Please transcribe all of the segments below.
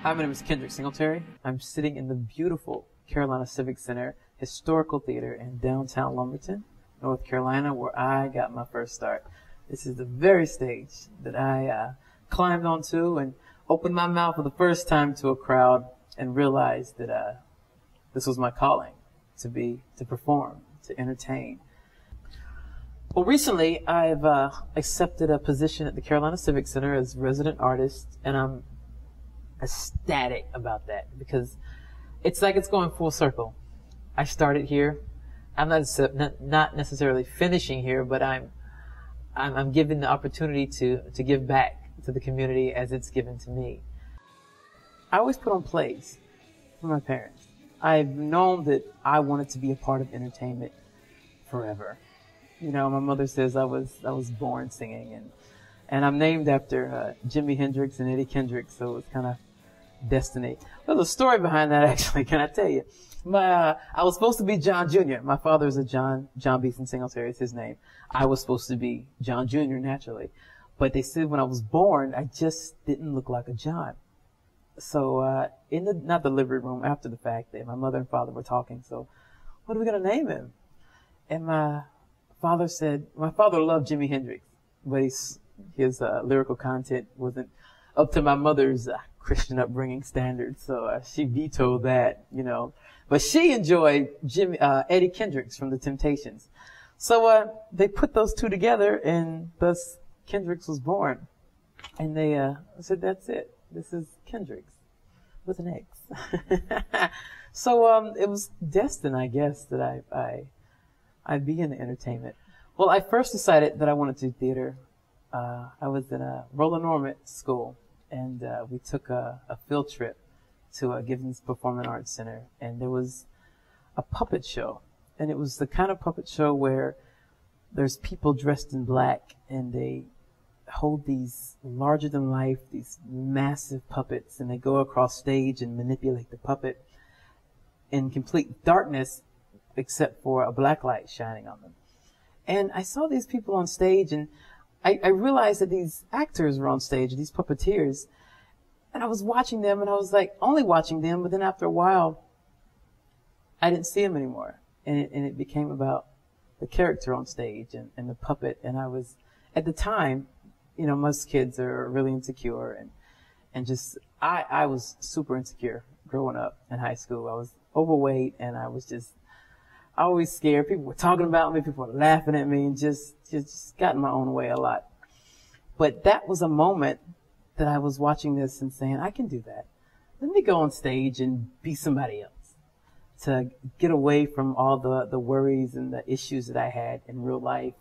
Hi, my name is Kendrix Singletary. I'm sitting in the beautiful Carolina Civic Center Historical Theater in downtown Lumberton, North Carolina, where I got my first start. This is the very stage that I climbed onto and opened my mouth for the first time to a crowd and realized that this was my calling, to perform, to entertain. Well, recently I've accepted a position at the Carolina Civic Center as resident artist, and I'm ecstatic about that because it's like it's going full circle. I started here. I'm not necessarily finishing here, but I'm given the opportunity to give back to the community as it's given to me. I always put on plays for my parents. I've known that I wanted to be a part of entertainment forever. You know, my mother says I was born singing, and I'm named after Jimi Hendrix and Eddie Kendricks, so it's kind of destiny. Well, there's a story behind that, actually. Can I tell you? I was supposed to be John Jr. My father is a John Beeson Singletary is his name. I was supposed to be John Jr. naturally, but they said when I was born, I just didn't look like a John. So in the not the living room after the fact, my mother and father were talking. So what are we gonna name him? And my father said, my father loved Jimi Hendrix, but his lyrical content wasn't up to my mother's Christian upbringing standards, so she vetoed that, you know. But she enjoyed Eddie Kendricks from the Temptations. So they put those two together, and thus Kendrix was born. And they said, that's it. This is Kendrix with an X. So it was destined, I guess, that I'd be in the entertainment. Well, I first decided that I wanted to do theater. I was in a Roland Norman school, and we took a field trip to Givens Performing Arts Center, and there was a puppet show. And it was the kind of puppet show where there's people dressed in black, and they hold these larger-than-life, these massive puppets, and they go across stage and manipulate the puppet in complete darkness, except for a black light shining on them. And I saw these people on stage, and I realized that these actors were on stage, these puppeteers, and I was watching them, and I was like, only watching them, but then after a while, I didn't see them anymore. And it became about the character on stage and the puppet. And I was, at the time, you know, most kids are really insecure, and just, I was super insecure growing up in high school. I was overweight, and I was just always scared. People were talking about me, people were laughing at me, and just got in my own way a lot. But that was a moment that I was watching this and saying, I can do that. Let me go on stage and be somebody else, to get away from all the worries and the issues that I had in real life,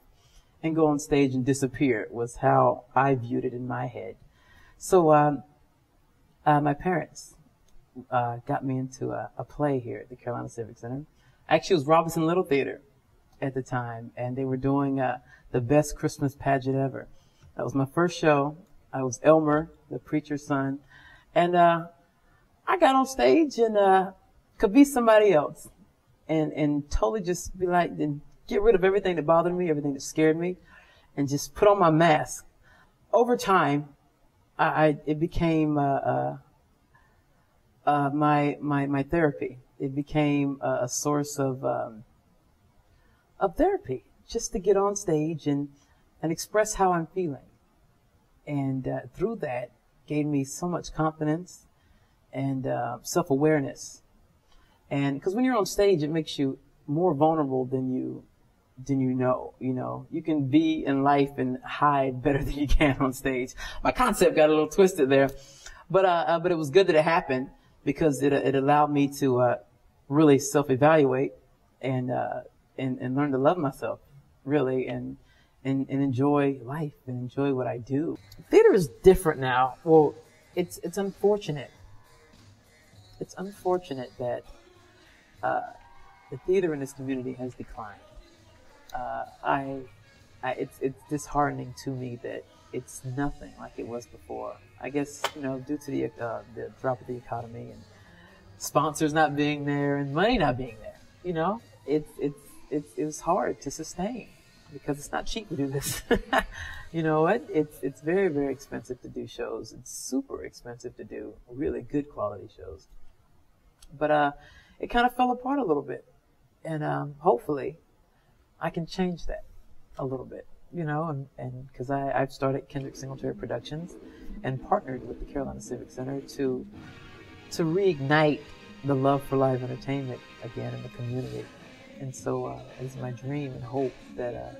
and go on stage and disappear was how I viewed it in my head. So my parents got me into a play here at the Carolina Civic Center. Actually, it was Robeson Little Theater at the time, and they were doing the best Christmas pageant ever. That was my first show. I was Elmer, the preacher's son, and I got on stage and could be somebody else, and totally just be like, and get rid of everything that bothered me, everything that scared me, and just put on my mask. Over time, it became my therapy. It became a source of therapy, just to get on stage and express how I'm feeling. And through that, gave me so much confidence and self-awareness. And because when you're on stage, it makes you more vulnerable than you know. You know, you can be in life and hide better than you can on stage. My concept got a little twisted there, but it was good that it happened, because it allowed me to really self-evaluate and learn to love myself, really, and enjoy life and enjoy what I do. Theater is different now. Well, it's unfortunate. It's unfortunate that the theater in this community has declined. It's disheartening to me that it's nothing like it was before. I guess, you know, due to the drop of the economy and sponsors not being there and money not being there, you know, it was hard to sustain. because it's not cheap to do this. You know what? It's very, very expensive to do shows. It's super expensive to do really good quality shows. But it kind of fell apart a little bit. And hopefully I can change that a little bit, you know, and because I've started Kendrix Singletary Productions and partnered with the Carolina Civic Center to reignite the love for live entertainment again in the community. And so it's my dream and hope that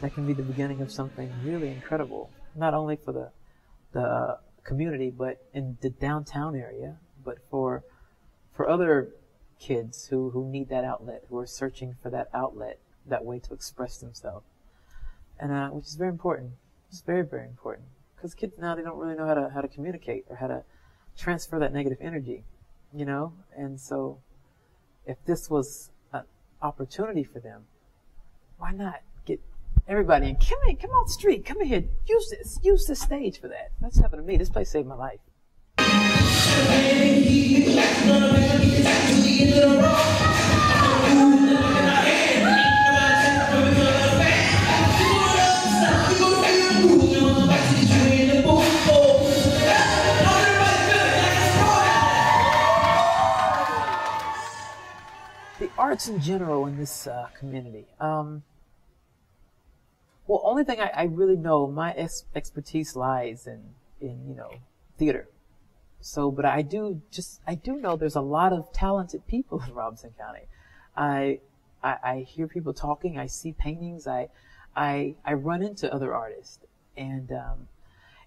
that can be the beginning of something really incredible, not only for the community, but in the downtown area, but for other kids who need that outlet, who are searching for that outlet, that way to express themselves. And which is very important. It's very, very important. Because kids now, they don't really know how to communicate or how to transfer that negative energy, you know? And so if this was an opportunity for them, why not get everybody in? Come out the street, come in here, use this stage for that. That's happened to me. This place saved my life. The arts in general in this community. Well, only thing I really know, my expertise lies in you know, theater. So, but I do know there's a lot of talented people in Robeson County. I hear people talking. I see paintings. I run into other artists, and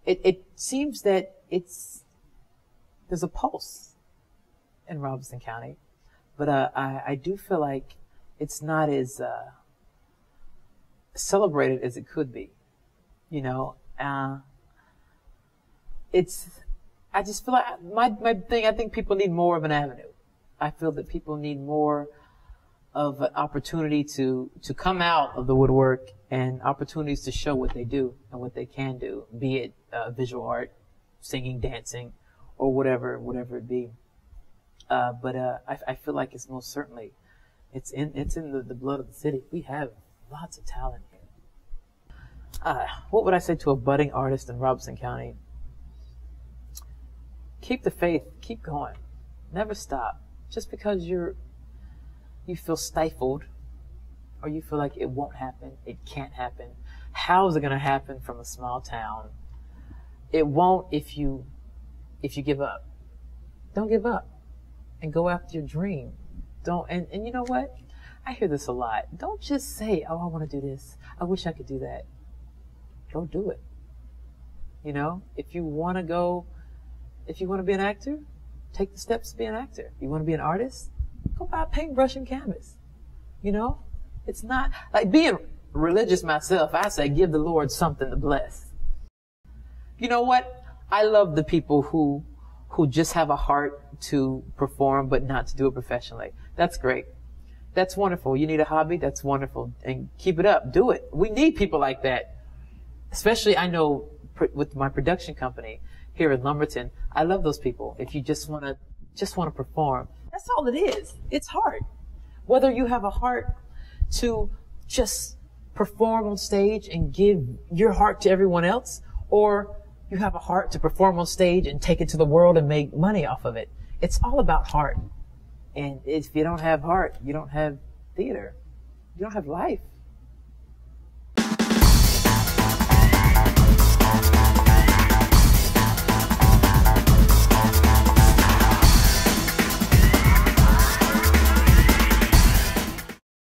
it seems that there's a pulse in Robeson County, but I do feel like it's not as celebrated as it could be. You know, I just feel like my thing, I think people need more of an avenue. I feel that people need more of an opportunity to come out of the woodwork and opportunities to show what they do and what they can do, be it visual art, singing, dancing, or whatever it be. But I feel like it's most certainly, it's in the blood of the city. We have lots of talent here. What would I say to a budding artist in Robeson County? Keep the faith. Keep going. Never stop. Just because you feel stifled or you feel like it won't happen, it can't happen. How is it going to happen from a small town? It won't if you give up. Don't give up and go after your dream. And you know what? I hear this a lot. Don't just say, oh, I want to do this. I wish I could do that. Go do it. You know, if you want to be an actor, take the steps to be an actor. You want to be an artist? Go buy a paintbrush and canvas. You know? It's not like being religious myself. I say give the Lord something to bless. You know what? I love the people who just have a heart to perform but not to do it professionally. That's great. That's wonderful. You need a hobby? That's wonderful. And keep it up. Do it. We need people like that. Especially, I know, with my production company here in Lumberton, I love those people. If you just want to perform, that's all it is. It's hard. Whether you have a heart to just perform on stage and give your heart to everyone else, or you have a heart to perform on stage and take it to the world and make money off of it. It's all about heart. And if you don't have heart, you don't have theater. You don't have life.